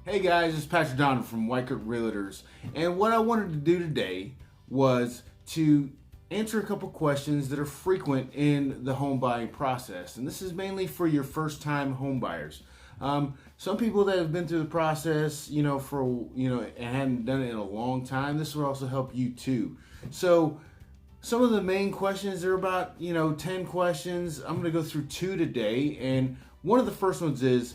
Hey guys, it's Patrick Donovan from White Coat Realtors, and what I wanted to do today was to answer a couple questions that are frequent in the home buying process, and this is mainly for your first-time home buyers. Some people that have been through the process, and hadn't done it in a long time, this will also help you too. So, some of the main questions are about 10 questions. I'm going to go through two today, and one of the first ones is,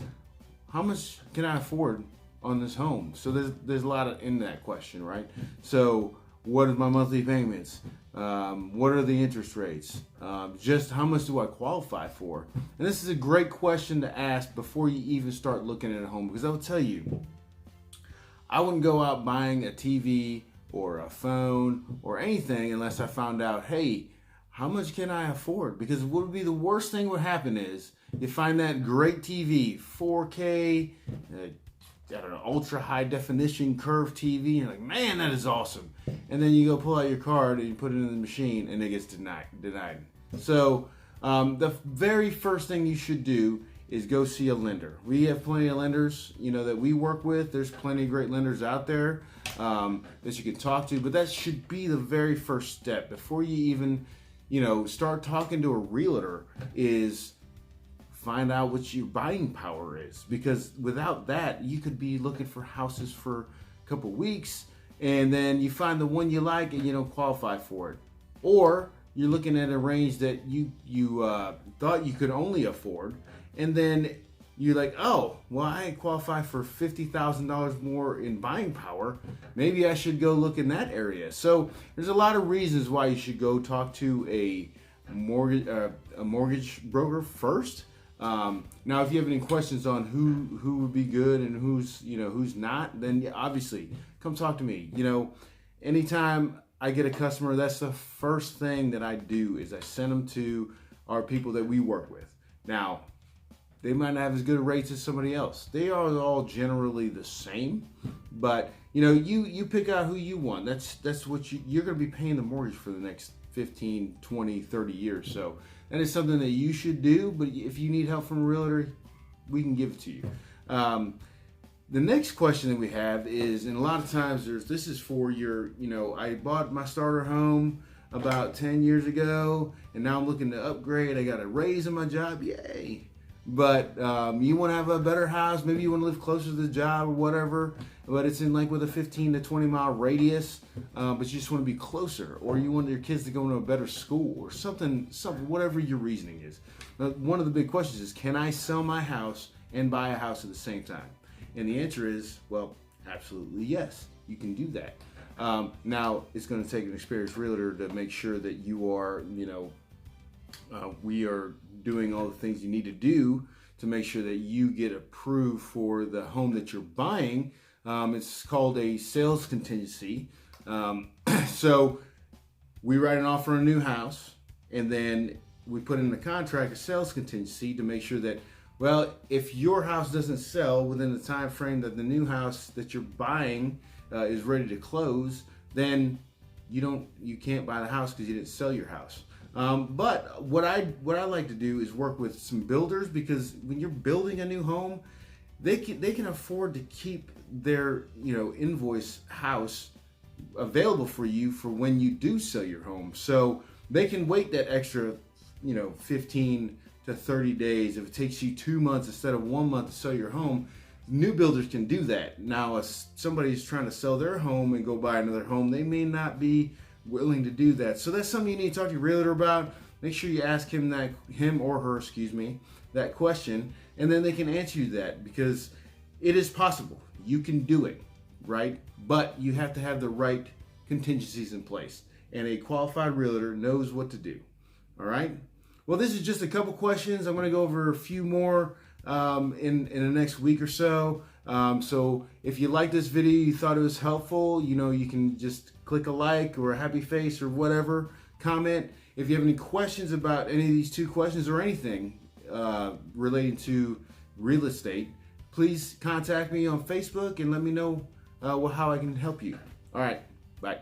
how much can I afford on this home? So there's a lot in that question, right? So what are my monthly payments? What are the interest rates? Just how much do I qualify for? And this is a great question to ask before you even start looking at a home, because I will tell you, I wouldn't go out buying a TV or a phone or anything unless I found out, hey, how much can I afford? Because what would be the worst thing would happen is you find that great TV, 4K, ultra high definition curved TV, and you're like, man, that is awesome. And then you go pull out your card and you put it in the machine and it gets denied. So the very first thing you should do is go see a lender. We have plenty of lenders, that we work with. There's plenty of great lenders out there that you can talk to, but that should be the very first step before you even, start talking to a realtor, is find out what your buying power is, because without that, you could be looking for houses for a couple weeks and then you find the one you like and you don't qualify for it, or you're looking at a range that you thought you could only afford, and then you're like, oh, well, I qualify for $50,000 more in buying power. Maybe I should go look in that area. So there's a lot of reasons why you should go talk to a mortgage broker first. Now, if you have any questions on who would be good and who's not, then obviously come talk to me. Anytime I get a customer, that's the first thing that I do is I send them to our people that we work with. Now, they might not have as good rates as somebody else. They are all generally the same, but you pick out who you want. That's what you're going to be paying the mortgage for the next 15, 20, 30 years. So that is something that you should do, but if you need help from a realtor, we can give it to you. The next question that we have is, and a lot of times this is for your, I bought my starter home about 10 years ago, and now I'm looking to upgrade. I got a raise in my job, yay. But you want to have a better house, maybe you want to live closer to the job or whatever, but it's in with a 15 to 20 mile radius, but you just want to be closer, or you want your kids to go into a better school or something, whatever your reasoning is. One of the big questions is, can I sell my house and buy a house at the same time? And the answer is, well, absolutely yes, you can do that. Now, it's going to take an experienced realtor to make sure that you are, we are doing all the things you need to do to make sure that you get approved for the home that you're buying. It's called a sales contingency. So we write an offer on a new house, and then we put in the contract a sales contingency to make sure that, well, if your house doesn't sell within the time frame that the new house that you're buying is ready to close, then you can't buy the house because you didn't sell your house. But what I like to do is work with some builders, because when you're building a new home, they can afford to keep their invoice house available for you for when you do sell your home. So they can wait that extra 15 to 30 days. If it takes you 2 months instead of 1 month to sell your home, new builders can do that. Now, if somebody's trying to sell their home and go buy another home, they may not be willing to do that. So that's something you need to talk to your realtor about. Make sure you ask him or her, that question, and then they can answer you that, because it is possible. You can do it, right? But you have to have the right contingencies in place, and a qualified realtor knows what to do. All right? Well, this is just a couple questions. I'm going to go over a few more in the next week or so. So if you like this video, you thought it was helpful, you can just click a like or a happy face or whatever, comment. If you have any questions about any of these two questions or anything relating to real estate, please contact me on Facebook and let me know how I can help you. All right, bye.